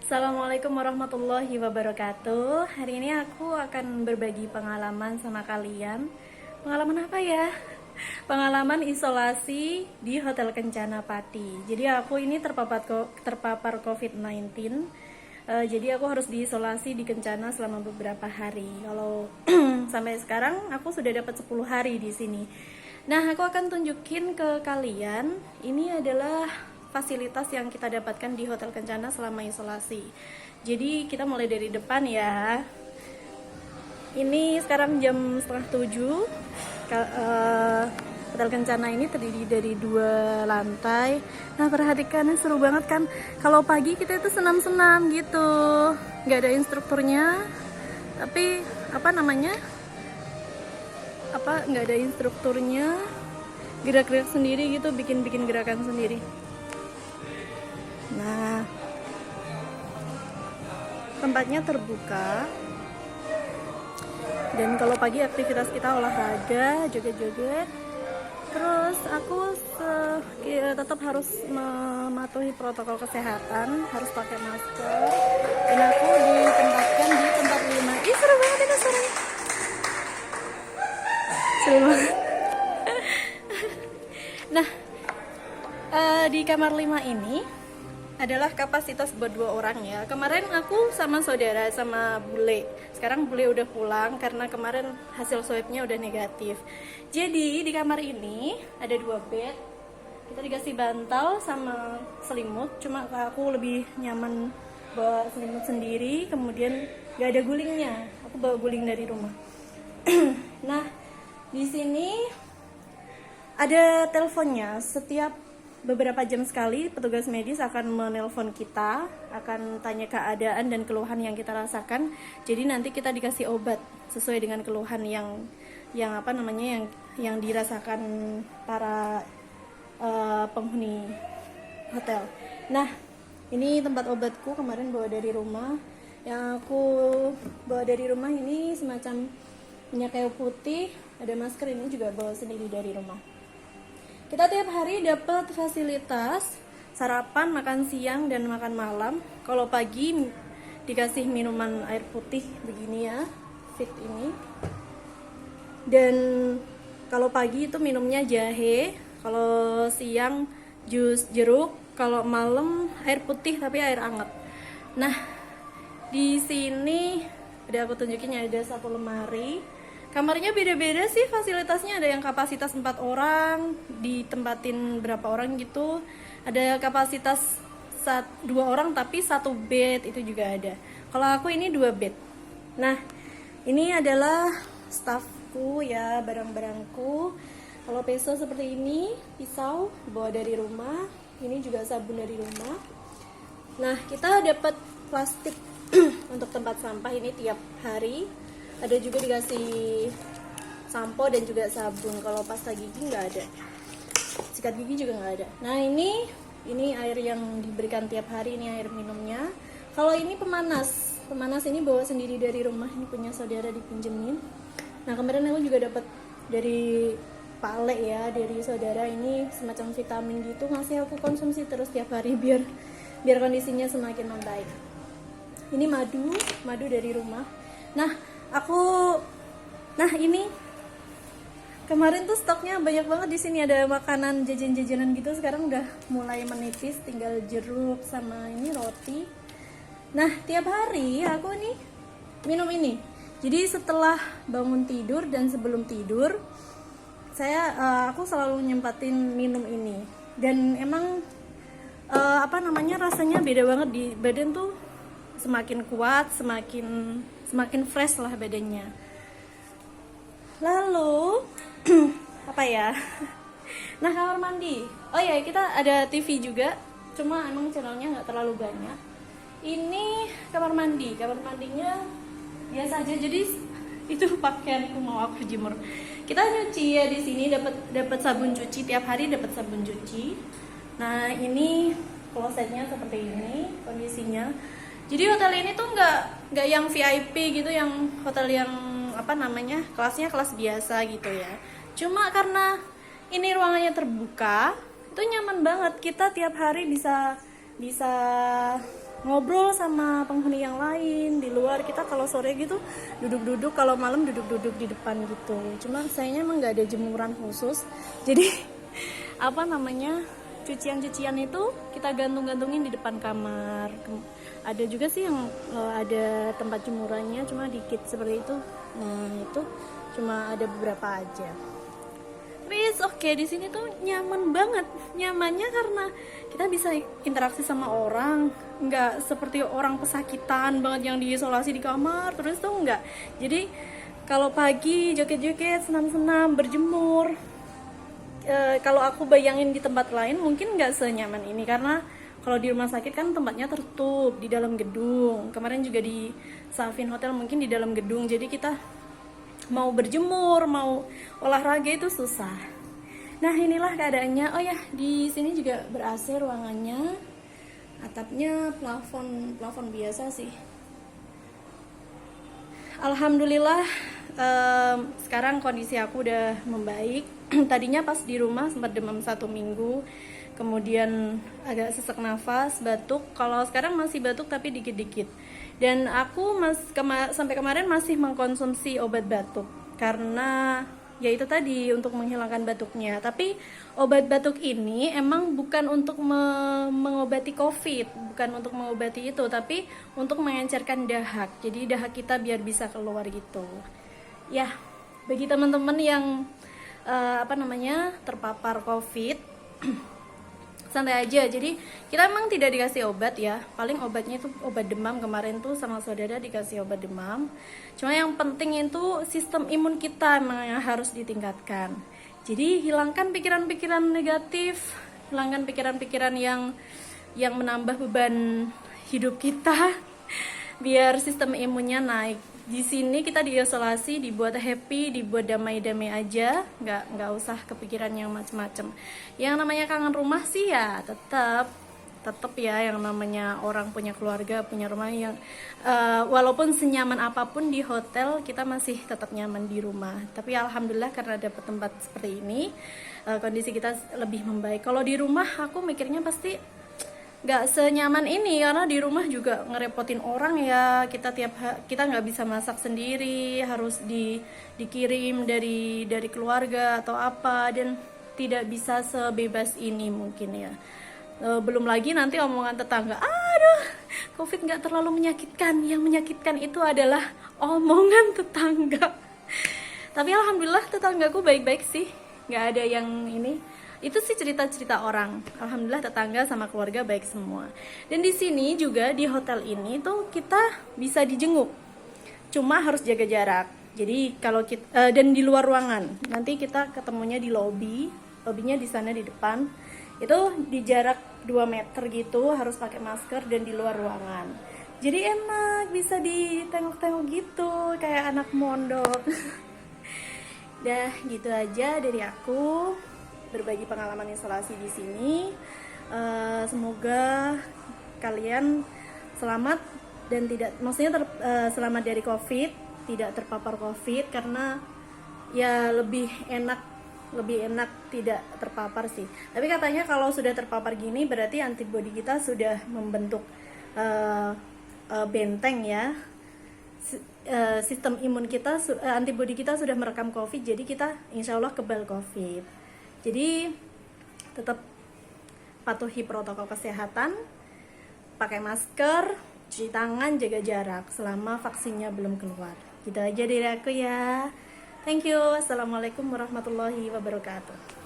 Assalamualaikum warahmatullahi wabarakatuh. Hari ini aku akan berbagi pengalaman sama kalian. Pengalaman apa ya? Pengalaman isolasi di Hotel Kencana Pati. Jadi aku ini terpapar COVID-19. Jadi aku harus diisolasi di Kencana selama beberapa hari. Kalau sampai sekarang aku sudah dapat 10 hari di sini. Nah, aku akan tunjukin ke kalian. Ini adalah fasilitas yang kita dapatkan di Hotel Kencana selama isolasi. Jadi kita mulai dari depan ya. Ini sekarang jam setengah 7. Hotel Kencana ini terdiri dari 2 lantai. Nah, perhatikan, seru banget kan. Kalau pagi kita itu senam-senam gitu, nggak ada instrukturnya. Tapi nggak ada instrukturnya, gerak-gerak sendiri gitu, bikin gerakan sendiri. Nah, tempatnya terbuka. Dan kalau pagi aktivitas kita olahraga, joget-joget. Terus aku tetap harus mematuhi protokol kesehatan, harus pakai masker. Dan aku ditempatkan di tempat 5. Ih, seru banget itu suaranya. Seru banget. Nah, di kamar 5 ini adalah kapasitas buat 2 orang ya. Kemarin aku sama saudara sama bule. Sekarang bule udah pulang karena kemarin hasil swabnya udah negatif. Jadi di kamar ini ada 2 bed. Kita dikasih bantal sama selimut. Cuma aku lebih nyaman bawa selimut sendiri. Kemudian gak ada gulingnya. Aku bawa guling dari rumah. Nah, di sini ada teleponnya. Setiap beberapa jam sekali petugas medis akan menelpon kita, akan tanya keadaan dan keluhan yang kita rasakan. Jadi nanti kita dikasih obat sesuai dengan keluhan yang dirasakan para penghuni hotel. Nah, ini tempat obatku kemarin bawa dari rumah. Yang aku bawa dari rumah ini semacam minyak kayu putih, ada masker, ini juga bawa sendiri dari rumah. Kita tiap hari dapat fasilitas sarapan, makan siang, dan makan malam. Kalau pagi dikasih minuman air putih begini ya, fit ini. Dan kalau pagi itu minumnya jahe, kalau siang jus jeruk, kalau malam air putih tapi air hangat. Nah, di sini ada aku tunjukin, ada 1 lemari. Kamarnya beda-beda sih fasilitasnya, ada yang kapasitas 4 orang, ditempatin berapa orang gitu. Ada kapasitas 2 orang tapi 1 bed, itu juga ada. Kalau aku ini 2 bed. Nah, ini adalah staffku ya, barang-barangku. Kalau peso seperti ini, pisau bawa dari rumah, ini juga sabun dari rumah. Nah, kita dapat plastik untuk tempat sampah ini tiap hari. Ada juga dikasih sampo dan juga sabun. Kalau pasta gigi nggak ada, sikat gigi juga nggak ada. Nah, ini air yang diberikan tiap hari, ini air minumnya. Kalau ini pemanas ini bawa sendiri dari rumah, ini punya saudara dipinjemin. Nah, kemarin aku juga dapat dari Pak Ale ya, dari saudara, ini semacam vitamin gitu, ngasih aku konsumsi terus tiap hari biar kondisinya semakin membaik. Ini madu dari rumah. Nah, ini kemarin tuh stoknya banyak banget di sini, ada makanan jajan-jajanan gitu, sekarang udah mulai menipis, tinggal jeruk sama ini roti. Nah, tiap hari aku nih minum ini. Jadi setelah bangun tidur dan sebelum tidur, aku selalu nyempatin minum ini. Dan emang rasanya beda banget di badan tuh, semakin kuat, semakin fresh lah badannya. Lalu apa ya? Nah, kamar mandi. Oh ya, kita ada TV juga, cuma emang channelnya nggak terlalu banyak. Ini kamar mandinya biasa aja. Jadi itu pakaianku mau aku jemur. Kita nyuci ya di sini, dapat sabun cuci tiap hari, dapat sabun cuci. Nah, ini klosetnya seperti ini kondisinya. Jadi hotel ini tuh nggak yang VIP gitu, yang hotel yang kelasnya kelas biasa gitu ya. Cuma karena ini ruangannya terbuka, itu nyaman banget. Kita tiap hari bisa ngobrol sama penghuni yang lain di luar. Kita kalau sore gitu duduk-duduk, kalau malam duduk-duduk di depan gitu. Cuma sayangnya emang nggak ada jemuran khusus, jadi apa namanya, cucian-cucian itu kita gantung-gantungin di depan kamar. Ada juga sih yang ada tempat jemurannya, cuma dikit seperti itu. Nah itu cuma ada beberapa aja. Tapi oke, di sini tuh nyaman banget. Nyamannya karena kita bisa interaksi sama orang, nggak seperti orang pesakitan banget yang diisolasi di kamar terus tuh nggak. Jadi kalau pagi joget-joget, senam-senam, berjemur, kalau aku bayangin di tempat lain mungkin nggak senyaman ini, karena kalau di rumah sakit kan tempatnya tertutup di dalam gedung. Kemarin juga di Safin Hotel mungkin di dalam gedung, jadi kita mau berjemur, mau olahraga itu susah. Nah inilah keadaannya. Oh ya, di sini juga ber-AC ruangannya, atapnya plafon biasa sih. Alhamdulillah sekarang kondisi aku udah membaik. Tadinya pas di rumah sempat demam 1 minggu, kemudian agak sesak nafas, batuk. Kalau sekarang masih batuk tapi dikit-dikit. Dan aku sampai kemarin masih mengkonsumsi obat batuk karena ya itu tadi untuk menghilangkan batuknya. Tapi obat batuk ini emang bukan untuk mengobati COVID, bukan untuk mengobati itu, tapi untuk mengencerkan dahak. Jadi dahak kita biar bisa keluar gitu. Ya, bagi teman-teman yang terpapar COVID, santai aja. Jadi kita emang tidak dikasih obat ya, paling obatnya itu obat demam. Kemarin tuh sama saudara dikasih obat demam. Cuma yang penting itu sistem imun kita emang yang harus ditingkatkan. Jadi hilangkan pikiran-pikiran negatif, hilangkan pikiran-pikiran yang menambah beban hidup kita biar sistem imunnya naik. Di sini kita diisolasi, dibuat happy, dibuat damai-damai aja, nggak usah kepikiran yang macem-macem. Yang namanya kangen rumah sih ya tetap ya, yang namanya orang punya keluarga, punya rumah, yang walaupun senyaman apapun di hotel kita masih tetap nyaman di rumah. Tapi alhamdulillah karena dapat tempat seperti ini, kondisi kita lebih membaik. Kalau di rumah aku mikirnya pasti nggak senyaman ini, karena di rumah juga ngerepotin orang ya. Kita nggak bisa masak sendiri, harus dikirim dari keluarga atau apa, dan tidak bisa sebebas ini mungkin ya. Belum lagi nanti omongan tetangga, aduh COVID nggak terlalu menyakitkan. Yang menyakitkan itu adalah omongan tetangga. Tapi alhamdulillah tetanggaku baik-baik sih, nggak ada yang ini. Itu sih cerita-cerita orang. Alhamdulillah tetangga sama keluarga baik semua. Dan di sini juga di hotel ini tuh kita bisa dijenguk, cuma harus jaga jarak. Jadi kalau kita dan di luar ruangan, nanti kita ketemunya di lobinya di sana di depan. Itu di jarak 2 meter gitu, harus pakai masker dan di luar ruangan. Jadi enak, bisa ditengok-tengok gitu kayak anak mondok. Dah gitu aja dari aku, berbagi pengalaman isolasi di sini. Semoga kalian selamat dan selamat dari COVID, tidak terpapar COVID, karena ya lebih enak tidak terpapar sih. Tapi katanya kalau sudah terpapar gini berarti antibodi kita sudah membentuk benteng ya. Sistem imun kita, antibodi kita sudah merekam COVID, jadi kita insya Allah kebal COVID. Jadi tetap patuhi protokol kesehatan, pakai masker, cuci tangan, jaga jarak selama vaksinnya belum keluar. Gitu aja dari aku ya. Thank you. Assalamualaikum warahmatullahi wabarakatuh.